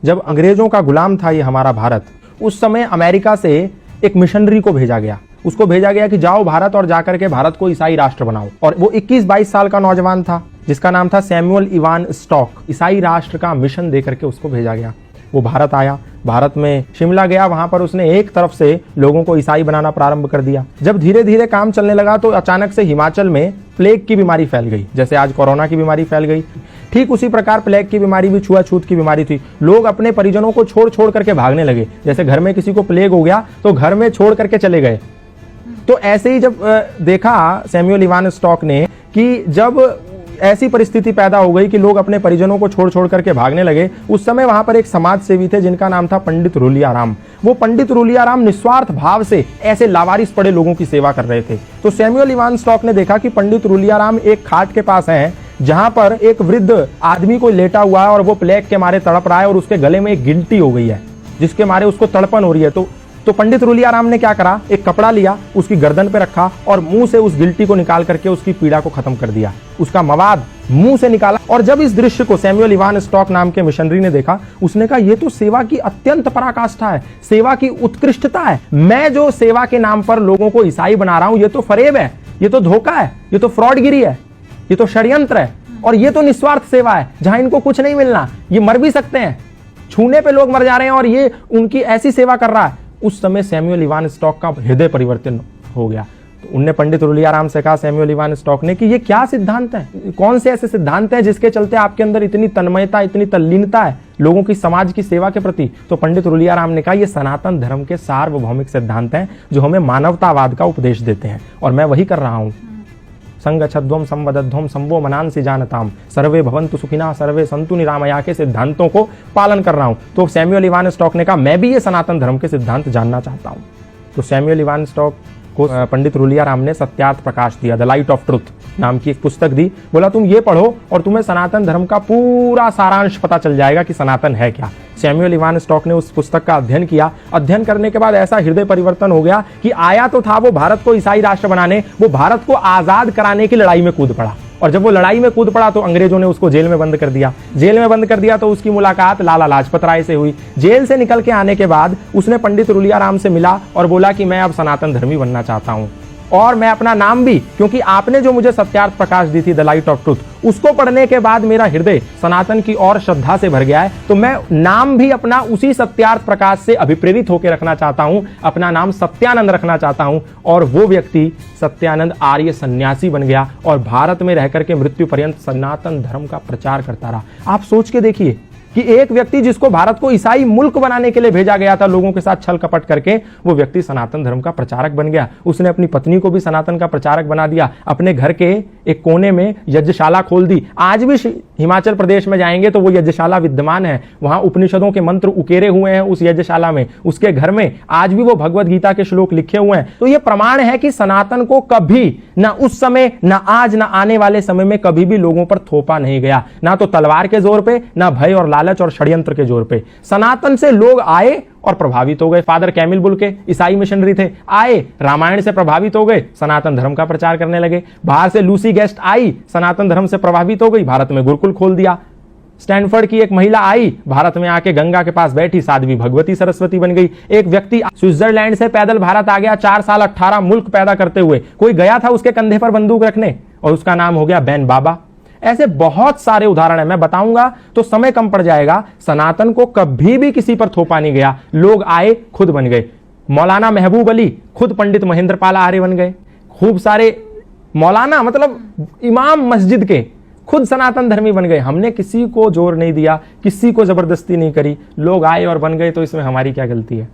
जब अंग्रेजों का गुलाम था ये हमारा भारत, उस समय अमेरिका से एक मिशनरी को भेजा गया। उसको भेजा गया कि जाओ भारत और जाकर के भारत को ईसाई राष्ट्र बनाओ। और वो 21-22 साल का नौजवान था जिसका नाम था सैमुअल इवान स्टॉक। ईसाई राष्ट्र का मिशन देकर के उसको भेजा गया। वो भारत आया, भारत में शिमला गया, वहां पर उसने एक तरफ से लोगों को ईसाई बनाना प्रारंभ कर दिया। जब धीरे धीरे काम चलने लगा तो अचानक से हिमाचल में प्लेग की बीमारी फैल गई। जैसे आज कोरोना की बीमारी फैल गई, ठीक उसी प्रकार प्लेग की बीमारी भी छुआछूत की बीमारी थी। लोग अपने परिजनों को छोड़ छोड़ करके भागने लगे। जैसे घर में किसी को प्लेग हो गया तो घर में छोड़ करके चले गए। तो ऐसे ही जब देखा सैमुअल इवान स्टॉक ने कि जब ऐसी परिस्थिति पैदा हो गई कि लोग अपने परिजनों को छोड़ छोड़ करके भागने लगे, उस समय वहां पर एक समाज सेवी थे जिनका नाम था पंडित रूलियाराम। वो पंडित रूलियाराम निस्वार्थ भाव से ऐसे लावारिस पड़े लोगों की सेवा कर रहे थे। तो सैमुअल इवान स्टॉक ने देखा कि पंडित रूलियाराम एक खाट के पास हैं जहां पर एक वृद्ध आदमी को लेटा हुआ है और वो प्लेग के मारे तड़प रहा है और उसके गले में एक गिल्टी हो गई है जिसके मारे उसको तड़पन हो रही है। तो पंडित रूलियाराम ने क्या करा, एक कपड़ा लिया, उसकी गर्दन पे रखा और मुंह से उस गिल्टी को निकाल करके उसकी पीड़ा को खत्म कर दिया। उसका मवाद मुंह से निकाला। और जब इस दृश्य को सैमुअल इवान स्टॉक नाम के मिशनरी ने देखा, उसने कहा ये तो सेवा की अत्यंत पराकाष्ठा है, सेवा की उत्कृष्टता है। मैं जो सेवा के नाम पर लोगों को ईसाई बना रहा हूं, ये तो फरेब है, ये तो धोखा है, ये तो फ्रॉडगिरी है, ये तो षड्यंत्र है, और ये तो निस्वार्थ सेवा है जहां इनको कुछ नहीं मिलना, ये मर भी सकते हैं, छूने पे लोग मर जा रहे हैं और ये उनकी ऐसी सेवा कर रहा है। उस समय सैमुअल इवान स्टॉक का हृदय परिवर्तन हो गया। तो उनने पंडित रूलियाराम से कहा, सैमुअल इवान स्टॉक ने, कि ये क्या सिद्धांत है, कौन से ऐसे सिद्धांत हैं जिसके चलते आपके अंदर इतनी तन्मयता, इतनी तल्लीनता है लोगों की समाज की सेवा के प्रति। तो पंडित रूलियाराम ने कहा, ये सनातन धर्म के सार्वभौमिक सिद्धांत हैं जो हमें मानवतावाद का उपदेश देते हैं और मैं वही कर रहा हूं। संगच्छध्वम संवदध्वम संवो मनांसि जानताम सर्वे भवन्तु सुखिना सर्वे सन्तु निरामया के सिद्धांतों को पालन कर रहा हूं। तो सैमुअल इवान स्टॉक ने कहा, मैं भी ये सनातन धर्म के सिद्धांत जानना चाहता हूं। तो सैमुअल इवान स्टॉक को पंडित रूलियाराम ने सत्यार्थ प्रकाश दिया, द लाइट ऑफ ट्रुथ नाम की एक पुस्तक दी। बोला तुम ये पढ़ो और तुम्हें सनातन धर्म का पूरा सारांश पता चल जाएगा कि सनातन है क्या। सैमुअल इवान स्टॉक ने उस पुस्तक का अध्ययन किया। अध्ययन करने के बाद ऐसा हृदय परिवर्तन हो गया कि आया तो था वो भारत को ईसाई राष्ट्र बनाने, वो भारत को आजाद कराने की लड़ाई में कूद पड़ा। और जब वो लड़ाई में कूद पड़ा तो अंग्रेजों ने उसको जेल में बंद कर दिया। जेल में बंद कर दिया तो उसकी मुलाकात लाला लाजपत राय से हुई। जेल से निकल के आने के बाद उसने पंडित रूलियाराम से मिला और बोला कि मैं अब सनातन धर्मी बनना चाहता हूं और मैं अपना नाम भी, क्योंकि आपने जो मुझे सत्यार्थ प्रकाश दी थी, द लाइट ऑफ ट्रुथ, उसको पढ़ने के बाद मेरा हृदय सनातन की और श्रद्धा से भर गया है। तो मैं नाम भी अपना उसी सत्यार्थ प्रकाश से अभिप्रेरित होकर रखना चाहता हूं। अपना नाम सत्यानंद रखना चाहता हूं। और वो व्यक्ति सत्यानंद आर्य सन्यासी बन गया और भारत में रहकर के मृत्यु पर्यंत सनातन धर्म का प्रचार करता रहा। आप सोच के देखिए कि एक व्यक्ति जिसको भारत को ईसाई मुल्क बनाने के लिए भेजा गया था लोगों के साथ छल कपट करके, वो व्यक्ति सनातन धर्म का प्रचारक बन गया। उसने अपनी पत्नी को भी सनातन का प्रचारक बना दिया। अपने घर के एक कोने में यज्ञशाला खोल दी। आज भी हिमाचल प्रदेश में जाएंगे तो वो यज्ञशाला विद्यमान है। वहां उपनिषदों के मंत्र उकेरे हुए हैं उस यज्ञशाला में। उसके घर में आज भी वो भगवत गीता के श्लोक लिखे हुए हैं। तो ये प्रमाण है कि सनातन को कभी ना उस समय, ना आज, ना आने वाले समय में कभी भी लोगों पर थोपा नहीं गया। ना तो तलवार के जोर पे, ना भय और लालच और षड्यंत्र के जोर पे। सनातन से लोग आए और प्रभावित हो गए। फादर कैमिल बुल के ईसाई मिशनरी थे, आए, रामायण से प्रभावित हो गए, सनातन धर्म का प्रचार करने लगे। बाहर से लूसी गेस्ट आई, सनातन धर्म से प्रभावित हो गई, भारत में गुरुकुल खोल दिया। स्टैनफोर्ड की एक महिला आई, भारत में आके गंगा के पास बैठी, साध्वी भगवती सरस्वती बन गई। एक व्यक्ति स्विट्जरलैंड से पैदल भारत आ गया, 4 साल 18 मुल्क पैदा करते हुए। कोई गया था उसके कंधे पर बंदूक रखने और उसका नाम हो गया बैन बाबा। ऐसे बहुत सारे उदाहरण है, मैं बताऊंगा तो समय कम पड़ जाएगा। सनातन को कभी भी किसी पर थोपा नहीं गया। लोग आए, खुद बन गए। मौलाना महबूब अली खुद पंडित महेंद्र पाल आर्य बन गए। खूब सारे मौलाना, मतलब इमाम मस्जिद के, खुद सनातन धर्मी बन गए। हमने किसी को जोर नहीं दिया, किसी को जबरदस्ती नहीं करी, लोग आए और बन गए। तो इसमें हमारी क्या गलती है?